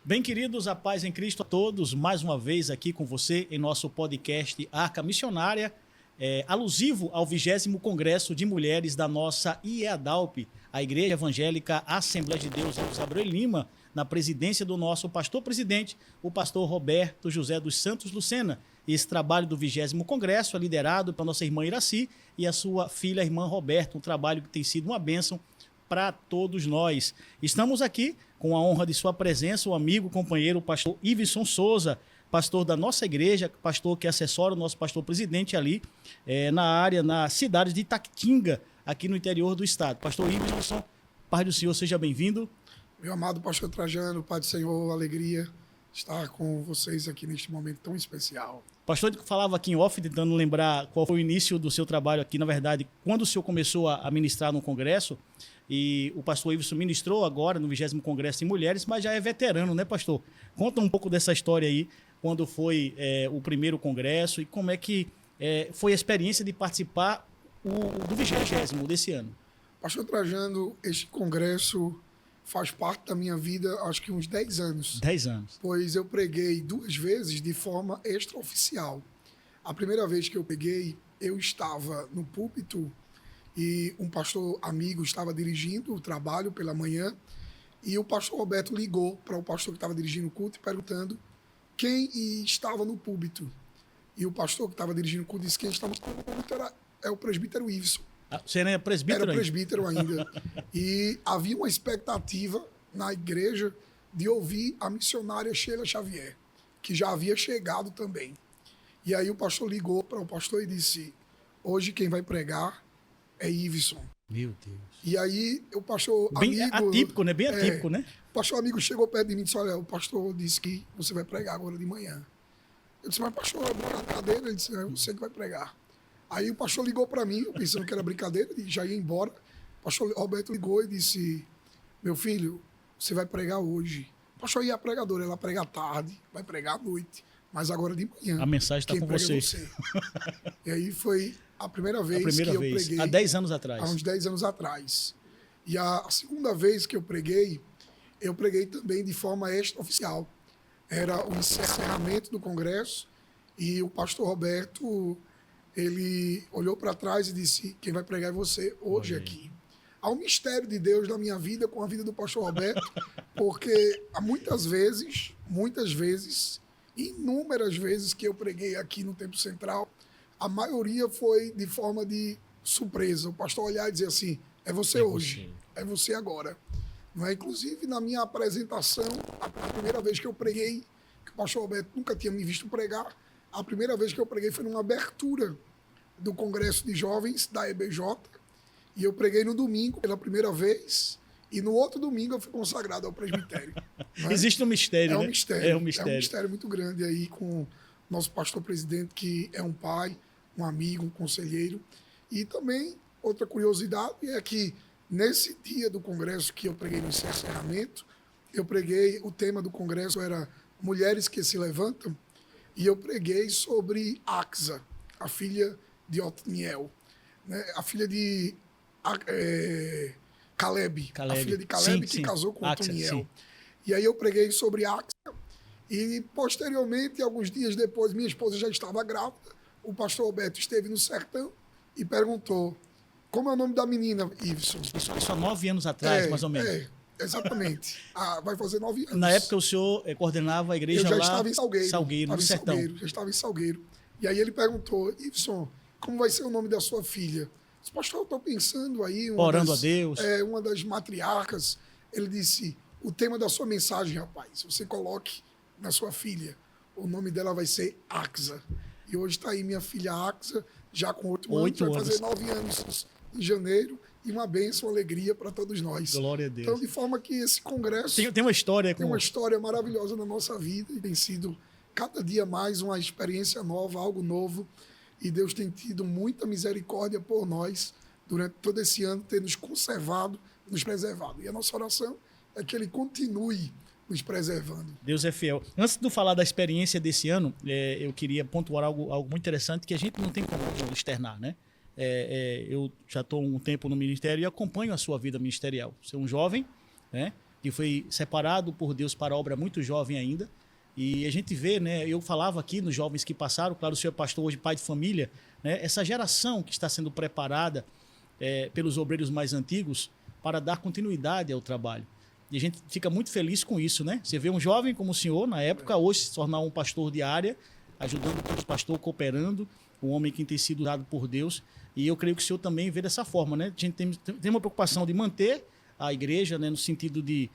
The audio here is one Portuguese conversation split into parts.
Bem, queridos, a paz em Cristo a todos, mais uma vez aqui com você em nosso podcast Arca Missionária, alusivo ao 20º Congresso de Mulheres da nossa IEADALP, a Igreja Evangélica Assembleia de Deus de Abreu e Lima, na presidência do nosso pastor-presidente, o pastor Roberto José dos Santos Lucena. Esse trabalho do 20º Congresso é liderado pela nossa irmã Iraci e a sua filha, a irmã Roberta, um trabalho que tem sido uma bênção para todos nós. Estamos aqui com a honra de sua presença, o amigo, companheiro, o pastor Iveson Souza, pastor da nossa igreja, pastor que assessora o nosso pastor-presidente ali na cidade de Itaquitinga, aqui no interior do estado. Pastor Iveson, paz do Senhor, seja bem-vindo. Meu amado pastor Trajano, Pai do Senhor, alegria estar com vocês aqui neste momento tão especial. Pastor, falava aqui em off, tentando lembrar qual foi o início do seu trabalho aqui, na verdade, quando o senhor começou a ministrar no Congresso, e o pastor Iveson ministrou agora no 20º Congresso de Mulheres, mas já é veterano, né, pastor? Conta um pouco dessa história aí, quando foi o primeiro congresso e como é que foi a experiência de participar do 20º desse ano. Pastor Trajano, este congresso faz parte da minha vida, acho que uns 10 anos. 10 anos. Pois eu preguei 2 vezes de forma extraoficial. A primeira vez que eu preguei, eu estava no púlpito e um pastor amigo estava dirigindo o trabalho pela manhã e o pastor Roberto ligou para o pastor que estava dirigindo o culto perguntando quem estava no púlpito. E o pastor que estava dirigindo o culto disse que quem estava no púlpito é o presbítero Iveson. Você era presbítero? Era presbítero ainda. E havia uma expectativa na igreja de ouvir a missionária Sheila Xavier, que já havia chegado também. E aí o pastor ligou para o pastor e disse, hoje quem vai pregar é Iveson. Meu Deus. E aí o pastor bem amigo... atípico, né? Bem atípico, né? O pastor amigo chegou perto de mim e disse, olha, o pastor disse que você vai pregar agora de manhã. Eu disse, mas pastor, é brincadeira? Ele disse, é você que vai pregar. Aí o pastor ligou para mim, eu pensando que era brincadeira, e já ia embora. O pastor Roberto ligou e disse, meu filho, você vai pregar hoje. O pastor ia pregadora, ela prega à tarde, vai pregar à noite, mas agora de manhã. A mensagem está com você. E aí foi a primeira vez que eu preguei. Há 10 anos atrás. Há uns 10 anos atrás. E a segunda vez que eu preguei também de forma extraoficial. Era o encerramento do congresso e o pastor Roberto... ele olhou para trás e disse, quem vai pregar é você hoje aqui. Há um mistério de Deus na minha vida com a vida do pastor Roberto, porque há muitas vezes, inúmeras vezes que eu preguei aqui no Templo Central, a maioria foi de forma de surpresa. O pastor olhar e dizer assim, é você hoje, é você agora. Não é? Inclusive, na minha apresentação, a primeira vez que eu preguei, que o pastor Roberto nunca tinha me visto pregar, a primeira vez que eu preguei foi numa abertura do Congresso de Jovens da EBJ. E eu preguei no domingo pela primeira vez. E no outro domingo eu fui consagrado ao presbitério. Né? Existe um mistério, né? É um mistério muito grande aí com o nosso pastor-presidente, que é um pai, um amigo, um conselheiro. E também, outra curiosidade é que nesse dia do congresso que eu preguei no encerramento, o tema do congresso era Mulheres que se Levantam. E eu preguei sobre Axa, a filha de Otniel, né? A filha de Caleb, a filha de Caleb que casou com Otniel. E aí eu preguei sobre Axa e posteriormente, alguns dias depois, minha esposa já estava grávida, o pastor Roberto esteve no sertão e perguntou, como é o nome da menina, Iveson? Isso há 9 anos atrás, mais ou menos. Exatamente. Vai fazer 9 anos. Na época o senhor coordenava a igreja lá... Eu já estava em Salgueiro. No sertão. Já estava em Salgueiro. E aí ele perguntou, Iveson, como vai ser o nome da sua filha? Eu disse, pastor, eu estou pensando aí... Orando a Deus. Uma das matriarcas. Ele disse, o tema da sua mensagem, rapaz, você coloque na sua filha. O nome dela vai ser Axa. E hoje está aí minha filha Axa, já com 8 anos. Vai fazer 9 anos em janeiro. E uma bênção, uma alegria para todos nós. Glória a Deus. Então, de forma que esse congresso... Tem uma história. Tem uma história maravilhosa na nossa vida e tem sido cada dia mais uma experiência nova, algo novo. E Deus tem tido muita misericórdia por nós durante todo esse ano, ter nos conservado, nos preservado. E a nossa oração é que Ele continue nos preservando. Deus é fiel. Antes de eu falar da experiência desse ano, eu queria pontuar algo muito interessante que a gente não tem como externar, né? Eu já estou um tempo no ministério e acompanho a sua vida ministerial. Você é um jovem, né? que foi separado por Deus para a obra muito jovem ainda. E a gente vê, né, eu falava aqui nos jovens que passaram, claro, o senhor é pastor hoje, pai de família, né, essa geração que está sendo preparada pelos obreiros mais antigos para dar continuidade ao trabalho. E a gente fica muito feliz com isso, né? Você vê um jovem como o senhor, na época, hoje se tornar um pastor de área, ajudando todos os pastores, cooperando, um homem que tem sido dado por Deus. E eu creio que o senhor também vê dessa forma, né? A gente tem uma preocupação de manter a igreja, né, no sentido de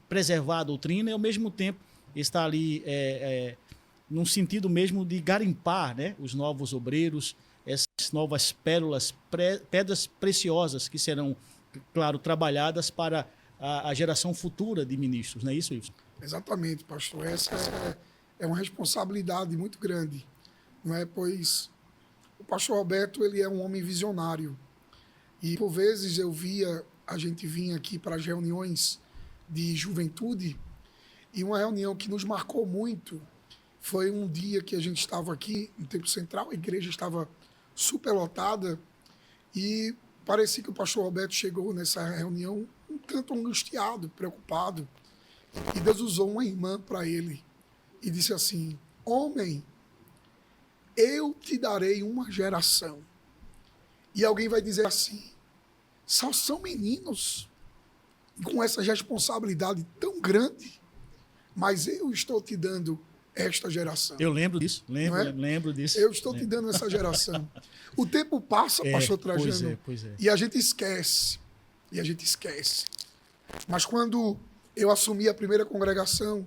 preservar a doutrina e, ao mesmo tempo, estar ali num sentido mesmo de garimpar, né, os novos obreiros, essas novas pérolas, pedras preciosas que serão, claro, trabalhadas para a geração futura de ministros, não é isso, Wilson? Exatamente, pastor. Essa é uma responsabilidade muito grande, não é? Pois o pastor Roberto, ele é um homem visionário. E, por vezes, a gente vinha aqui para as reuniões de juventude, e uma reunião que nos marcou muito foi um dia que a gente estava aqui no Templo Central, a igreja estava superlotada, e parecia que o pastor Roberto chegou nessa reunião um tanto angustiado, preocupado, e Deus usou uma irmã para ele e disse assim: homem, eu te darei uma geração. E alguém vai dizer assim: só são meninos com essa responsabilidade tão grande, mas eu estou te dando esta geração. Eu lembro disso, lembro disso. Eu estou te dando essa geração. O tempo passa, pastor Trajano, pois é. e a gente esquece. Mas quando eu assumi a primeira congregação,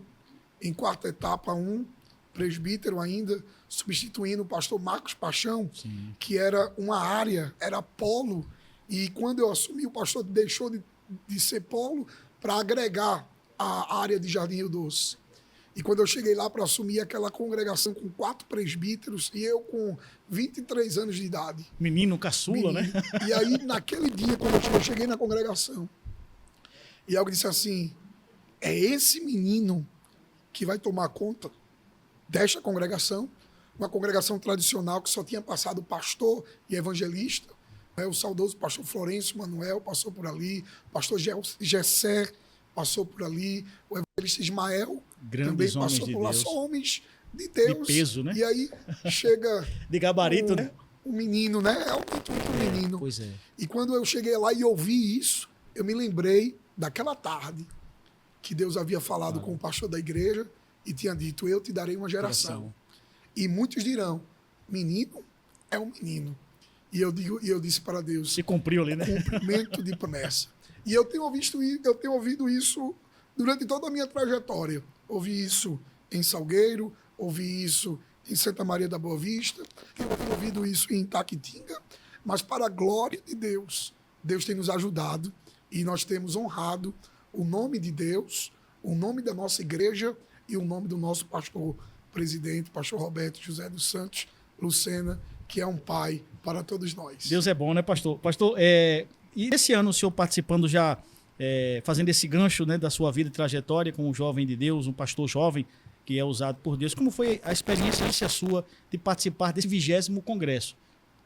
em quarta etapa 1, presbítero ainda, substituindo o pastor Marcos Paixão, Sim. que era uma área, era polo, e quando eu assumi, o pastor deixou de ser polo para agregar a área de Jardim Rio Doce. E quando eu cheguei lá para assumir aquela congregação com 4 presbíteros, e eu com 23 anos de idade. Menino caçula, né? E aí, naquele dia, quando eu cheguei na congregação, e algo disse assim: é esse menino que vai tomar conta desta congregação, uma congregação tradicional que só tinha passado pastor e evangelista, né? O saudoso pastor Florencio Manuel passou por ali, o pastor Gessé passou por ali, o evangelista Ismael Grandes também passou por lá, Deus. só homens de Deus. De peso, né? E aí chega de gabarito, né? Um menino, né? É um menino. Pois é. E quando eu cheguei lá e ouvi isso, eu me lembrei daquela tarde que Deus havia falado com o pastor da igreja e tinha dito: eu te darei uma geração. E muitos dirão: menino é um menino. E eu disse para Deus: se cumpriu ali, né? Cumprimento de promessa. E eu tenho ouvido isso durante toda a minha trajetória. Ouvi isso em Salgueiro, ouvi isso em Santa Maria da Boa Vista, tenho ouvido isso em Itaquitinga, mas para a glória de Deus, Deus tem nos ajudado e nós temos honrado o nome de Deus, o nome da nossa igreja e o nome do nosso pastor presidente, pastor Roberto José dos Santos Lucena, que é um pai para todos nós. Deus é bom, né, pastor? Pastor, e esse ano o senhor participando já, fazendo esse gancho, né, da sua vida e trajetória como um jovem de Deus, um pastor jovem que é usado por Deus, como foi a experiência sua de participar desse 20º congresso?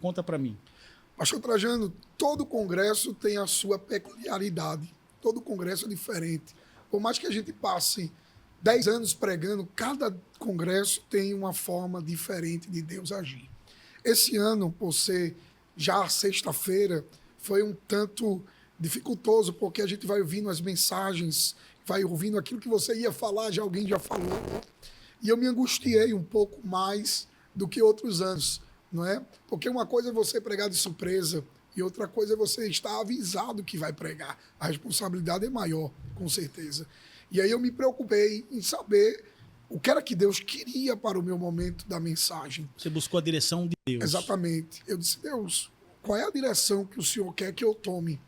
Conta para mim. Pastor Trajano, todo congresso tem a sua peculiaridade. Todo congresso é diferente. Por mais que a gente passe 10 anos pregando, cada congresso tem uma forma diferente de Deus agir. Esse ano, por ser já sexta-feira, foi um tanto dificultoso, porque a gente vai ouvindo as mensagens, vai ouvindo aquilo que você ia falar, já alguém já falou. E eu me angustiei um pouco mais do que outros anos, não é? Porque uma coisa é você pregar de surpresa e outra coisa é você estar avisado que vai pregar. A responsabilidade é maior, com certeza. E aí eu me preocupei em saber o que era que Deus queria para o meu momento da mensagem. Você buscou a direção de Deus. Exatamente. Eu disse: Deus, qual é a direção que o Senhor quer que eu tome?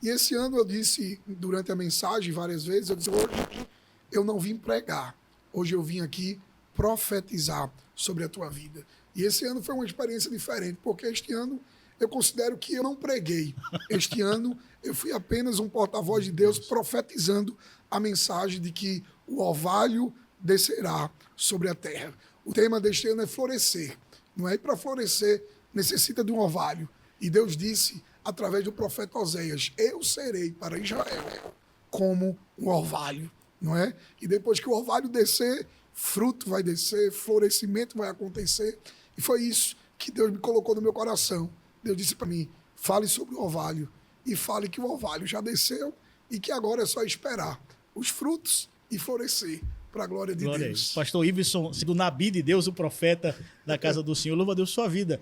E esse ano eu disse, durante a mensagem, várias vezes, eu disse: hoje eu não vim pregar. Hoje eu vim aqui profetizar sobre a tua vida. E esse ano foi uma experiência diferente, porque este ano eu considero que eu não preguei. Este ano eu fui apenas um porta-voz de Deus profetizando a mensagem de que o orvalho descerá sobre a terra. O tema deste ano é florescer. Não é? E para florescer necessita de um orvalho. E Deus disse, através do profeta Oséias: eu serei para Israel como um orvalho, não é? E depois que o orvalho descer, fruto vai descer, florescimento vai acontecer. E foi isso que Deus me colocou no meu coração. Deus disse para mim, fale sobre o orvalho e fale que o orvalho já desceu e que agora é só esperar os frutos e florescer para a glória de Deus. Pastor Iveson, do Nabi de Deus, o profeta da casa do Senhor, louva a Deus sua vida.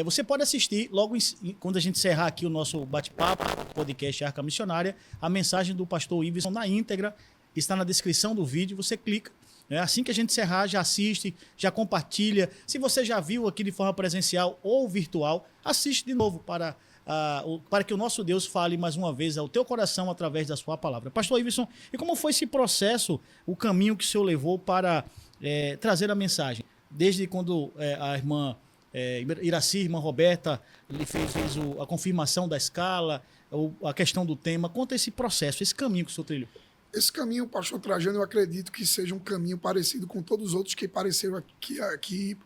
Você pode assistir, logo quando a gente encerrar aqui o nosso bate-papo, podcast Arca Missionária, a mensagem do pastor Iveson na íntegra, está na descrição do vídeo, você clica. Assim que a gente encerrar, já assiste, já compartilha. Se você já viu aqui de forma presencial ou virtual, assiste de novo para que o nosso Deus fale mais uma vez ao teu coração através da sua palavra. Pastor Iveson, e como foi esse processo, o caminho que o senhor levou para trazer a mensagem? Desde quando a irmã Iraci, irmã Roberta, ele fez a confirmação da escala, a questão do tema. Conta esse processo, esse caminho que o senhor trilhou. Esse caminho, pastor Trajano, eu acredito que seja um caminho parecido com todos os outros que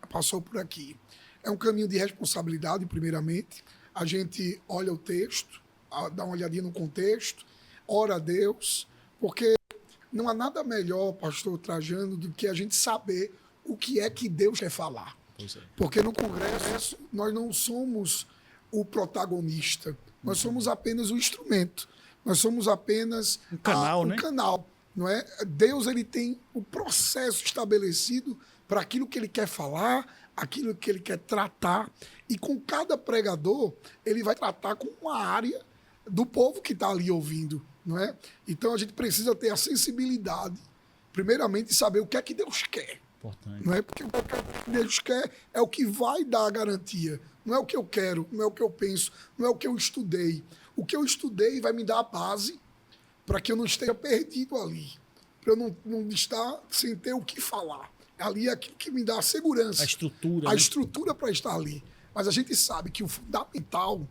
passou por aqui. É um caminho de responsabilidade, primeiramente. A gente olha o texto, dá uma olhadinha no contexto, ora a Deus, porque não há nada melhor, pastor Trajano, do que a gente saber o que é que Deus quer falar. Porque no Congresso nós não somos o protagonista, nós somos apenas o instrumento. Nós somos apenas um canal, né? Canal, não é? Deus, ele tem o processo estabelecido para aquilo que ele quer falar, aquilo que ele quer tratar, e com cada pregador ele vai tratar com uma área do povo que está ali ouvindo, não é? Então a gente precisa ter a sensibilidade, primeiramente, de saber o que é que Deus quer. Importante. Não é? Porque o que Deus quer é o que vai dar a garantia. Não é o que eu quero, não é o que eu penso, não é o que eu estudei. O que eu estudei vai me dar a base para que eu não esteja perdido ali, para eu não estar sem ter o que falar. Ali é aquilo que me dá a segurança. A estrutura. A estrutura para estar ali. Mas a gente sabe que o fundamental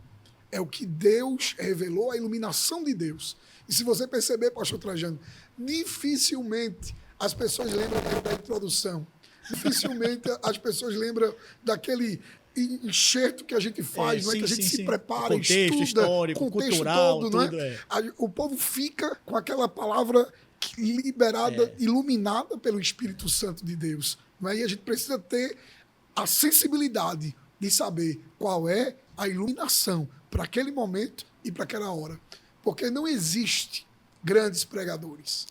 é o que Deus revelou, a iluminação de Deus. E se você perceber, pastor Trajano, dificilmente as pessoas lembram da introdução. Dificilmente as pessoas lembram daquele enxerto que a gente faz, não é? Que a gente se prepara, contexto, estuda, histórico, contexto cultural, todo, não é? tudo, O povo fica com aquela palavra liberada, iluminada pelo Espírito Santo de Deus, não é? E a gente precisa ter a sensibilidade de saber qual é a iluminação para aquele momento e para aquela hora. Porque não existe grandes pregadores.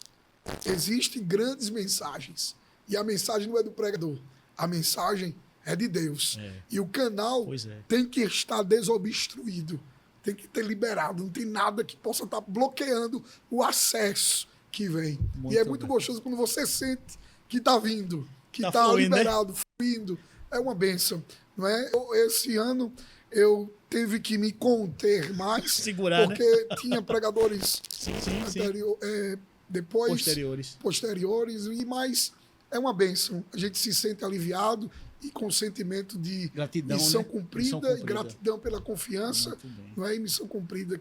Existem grandes mensagens. E a mensagem não é do pregador. A mensagem é de Deus. E o canal tem que estar desobstruído. Tem que ter liberado. Não tem nada que possa estar bloqueando o acesso que vem. E é muito gostoso quando você sente que está vindo, que está liberado, né? Fluindo. É uma bênção. Não é? Esse ano eu tive que me conter mais. Segurar, porque né? Tinha pregadores posteriores. Mas é uma bênção. A gente se sente aliviado e com sentimento de gratidão, missão, né? cumprida, e gratidão pela confiança, não é? E missão cumprida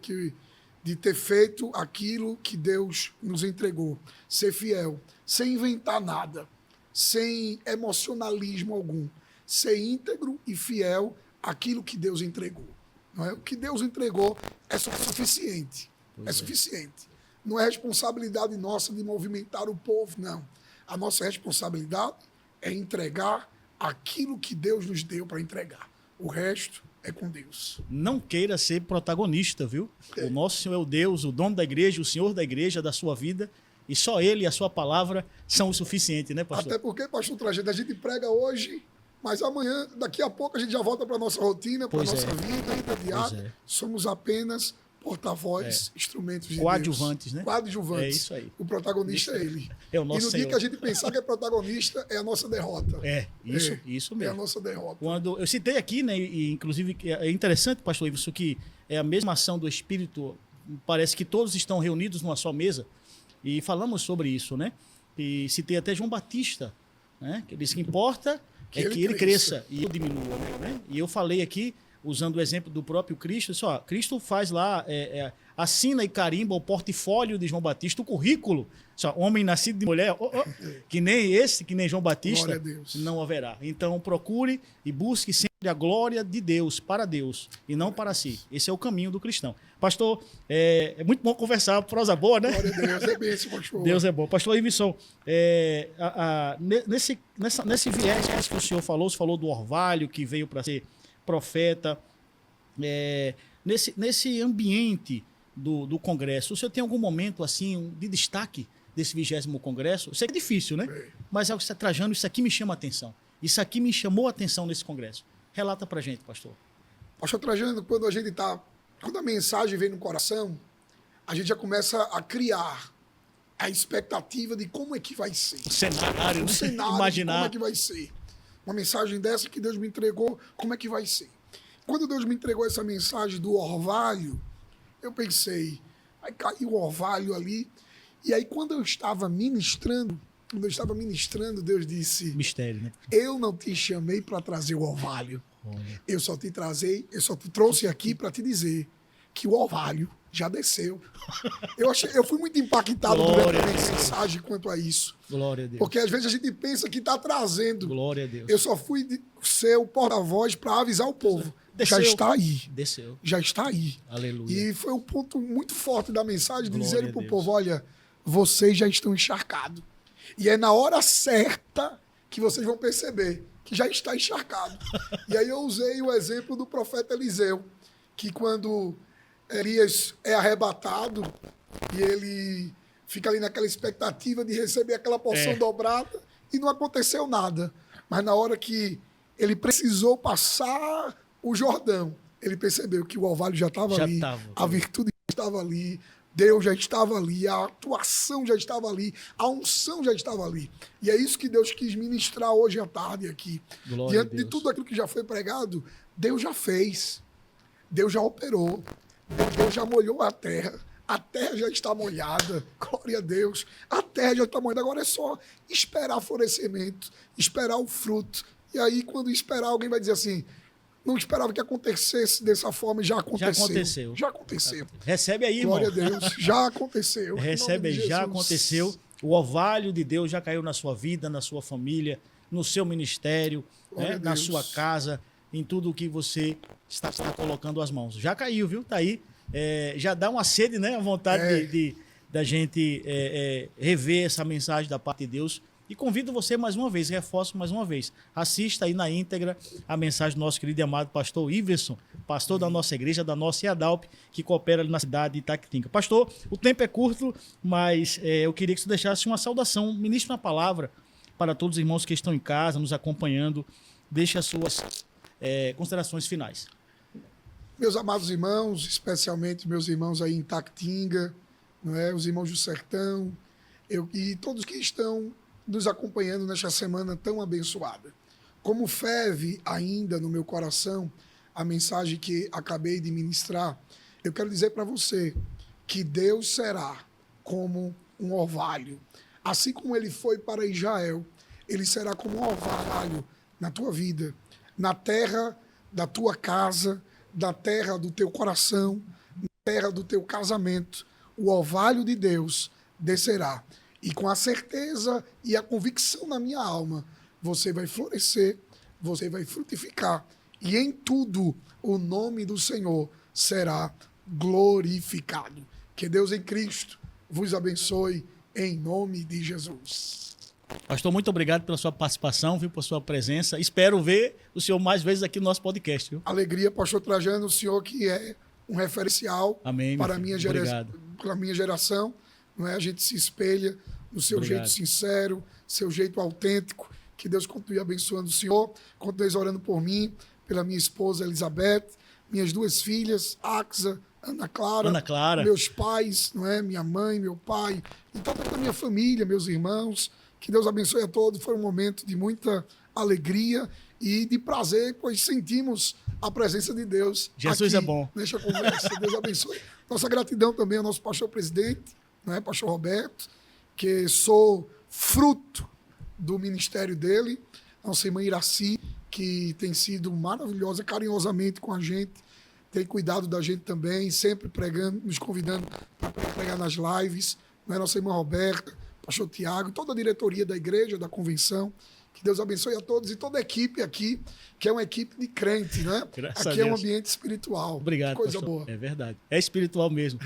de ter feito aquilo que Deus nos entregou. Ser fiel, sem inventar nada, sem emocionalismo algum. Ser íntegro e fiel àquilo que Deus entregou. Não é? O que Deus entregou é suficiente. Suficiente. Não é responsabilidade nossa de movimentar o povo, não. A nossa responsabilidade é entregar aquilo que Deus nos deu para entregar. O resto é com Deus. Não queira ser protagonista, viu? O nosso Senhor é o Deus, o dono da igreja, o Senhor da igreja, da sua vida, e só Ele e a sua palavra são o suficiente, né, pastor? Até porque, pastor Trajano, a gente prega hoje, mas amanhã, daqui a pouco, a gente já volta para a nossa rotina, para a nossa vida diária. Somos apenas porta-voz, instrumentos de coadjuvantes, Deus. Né? Coadjuvantes. É isso aí. O protagonista é Ele. É o nosso E no Senhor. dia que a gente pensar que é protagonista, é a nossa derrota. Isso mesmo. É a nossa derrota. Quando eu citei aqui, né, e inclusive é interessante, pastor Iveson, que é a mesma ação do Espírito, parece que todos estão reunidos numa só mesa, e falamos sobre isso, né? E citei até João Batista, né? Que disse que importa que ele cresça e eu diminua, né? E eu falei aqui usando o exemplo do próprio Cristo, só, Cristo faz lá, assina e carimba o portfólio de João Batista, o currículo, só, homem nascido de mulher, que nem João Batista, não haverá. Então procure e busque sempre a glória de Deus, para Deus, e não para si. Esse é o caminho do cristão. Pastor, é muito bom conversar, prosa boa, né? Glória a Deus, é bem esse pastor. Deus é bom. Pastor Iveson, nesse viés que o senhor falou do orvalho que veio para ser profeta, nesse ambiente do Congresso, o senhor tem algum momento assim de destaque desse 20º Congresso? Eu sei que é difícil, né? Mas é o que está trajando, isso aqui me chama a atenção. Isso aqui me chamou a atenção nesse Congresso. Relata pra gente, pastor. Pastor Trajano, quando a mensagem vem no coração, a gente já começa a criar a expectativa de como é que vai ser. O cenário, imaginar como é que vai ser. Uma mensagem dessa que Deus me entregou, como é que vai ser? Quando Deus me entregou essa mensagem do orvalho, eu pensei, aí caiu o orvalho ali. E aí, quando eu estava ministrando, Deus disse... Mistério, né? Eu não te chamei para trazer o orvalho. Eu só te trouxe aqui para te dizer que o orvalho já desceu. Eu fui muito impactado durante a mensagem quanto a isso. Glória a Deus. Porque às vezes a gente pensa que está trazendo. Glória a Deus. Eu só fui ser o porta-voz para avisar o povo. Desceu. Já está aí. Desceu. Já está aí. Aleluia. E foi um ponto muito forte da mensagem de Glória dizer para o povo, olha, vocês já estão encharcados. E é na hora certa que vocês vão perceber que já está encharcado. E aí eu usei o exemplo do profeta Eliseu, que quando Elias é arrebatado e ele fica ali naquela expectativa de receber aquela porção dobrada e não aconteceu nada. Mas na hora que ele precisou passar o Jordão, ele percebeu que o orvalho já estava ali, a virtude estava ali, Deus já estava ali, a atuação já estava ali, a unção já estava ali. E é isso que Deus quis ministrar hoje à tarde aqui. Glória Diante de tudo aquilo que já foi pregado, Deus já fez, Deus já operou, Deus já molhou a terra já está molhada, glória a Deus, a terra já está molhada, agora é só esperar florescimento, esperar o fruto. E aí, quando esperar, alguém vai dizer assim, não esperava que acontecesse dessa forma e já aconteceu. Já aconteceu. Recebe aí, irmão. Glória a Deus, já aconteceu. Recebe aí, já aconteceu. O orvalho de Deus já caiu na sua vida, na sua família, no seu ministério, né? Na sua casa, em tudo o que você está colocando as mãos. Já caiu, viu? Tá aí. Já dá uma sede, né? A vontade da gente rever essa mensagem da parte de Deus. E convido você mais uma vez, reforço mais uma vez, assista aí na íntegra a mensagem do nosso querido e amado pastor Iveson, pastor da nossa igreja, da nossa IADALP, que coopera ali na cidade de Itaquitinga. Pastor, o tempo é curto, mas eu queria que você deixasse uma saudação, ministre uma palavra para todos os irmãos que estão em casa, nos acompanhando. Deixe as suas considerações finais. Meus amados irmãos, especialmente meus irmãos aí em Itaquitinga, não é? Os irmãos do Sertão, e todos que estão nos acompanhando nesta semana tão abençoada. Como ferve ainda no meu coração a mensagem que acabei de ministrar, eu quero dizer para você que Deus será como um orvalho. Assim como ele foi para Israel, ele será como um orvalho na tua vida, na terra da tua casa, na terra do teu coração, na terra do teu casamento. O orvalho de Deus descerá. E com a certeza e a convicção na minha alma, você vai florescer, você vai frutificar. E em tudo o nome do Senhor será glorificado. Que Deus em Cristo vos abençoe em nome de Jesus. Pastor, muito obrigado pela sua participação, viu, por sua presença. Espero ver o senhor mais vezes aqui no nosso podcast. Viu? Alegria, pastor Trajano, o senhor que é um referencial para a minha geração. Não é? A gente se espelha no seu jeito sincero, seu jeito autêntico. Que Deus continue abençoando o senhor, continue orando por mim, pela minha esposa Elizabeth, minhas duas filhas, Axa, Ana Clara, meus pais, não é? Minha mãe, meu pai, e toda a minha família, meus irmãos. Que Deus abençoe a todos. Foi um momento de muita alegria e de prazer, pois sentimos a presença de Deus. Jesus aqui, é bom. Nesta conversa. Deus abençoe. Nossa gratidão também ao nosso pastor presidente, né, pastor Roberto, que sou fruto do ministério dele, a nossa irmã Iraci, que tem sido maravilhosa, carinhosamente com a gente, tem cuidado da gente também, sempre pregando, nos convidando para pregar nas lives, né? Nossa irmã Roberta, pastor Tiago, toda a diretoria da igreja, da convenção. Que Deus abençoe a todos e toda a equipe aqui, que é uma equipe de crente, né? Graças aqui a é um Deus. ambiente espiritual. Obrigado, Coisa pastor. boa. É verdade. É espiritual mesmo.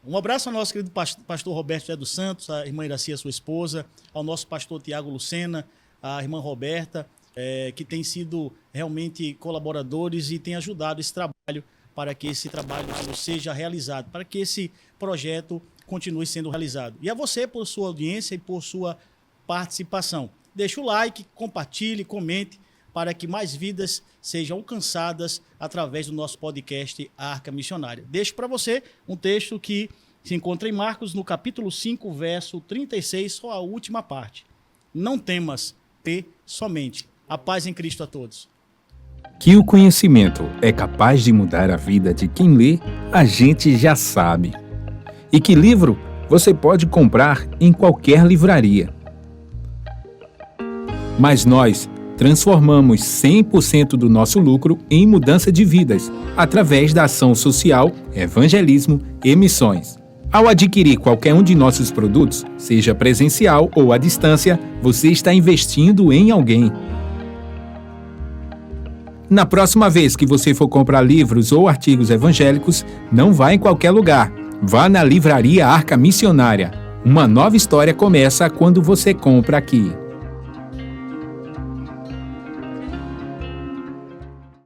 Um abraço ao nosso querido pastor Roberto José dos Santos, a irmã Iracia, sua esposa, ao nosso pastor Tiago Lucena, a irmã Roberta, que têm sido realmente colaboradores e têm ajudado esse trabalho para que esse trabalho seja realizado, para que esse projeto continue sendo realizado. E a você por sua audiência e por sua participação. Deixe o like, compartilhe, comente, para que mais vidas sejam alcançadas através do nosso podcast Arca Missionária. Deixo para você um texto que se encontra em Marcos, no capítulo 5, verso 36, só a última parte. Não temas, ter somente. A paz em Cristo a todos. Que o conhecimento é capaz de mudar a vida de quem lê, a gente já sabe. E que livro você pode comprar em qualquer livraria. Mas nós transformamos 100% do nosso lucro em mudança de vidas, através da ação social, evangelismo e missões. Ao adquirir qualquer um de nossos produtos, seja presencial ou à distância, você está investindo em alguém. Na próxima vez que você for comprar livros ou artigos evangélicos, não vá em qualquer lugar. Vá na Livraria Arca Missionária. Uma nova história começa quando você compra aqui.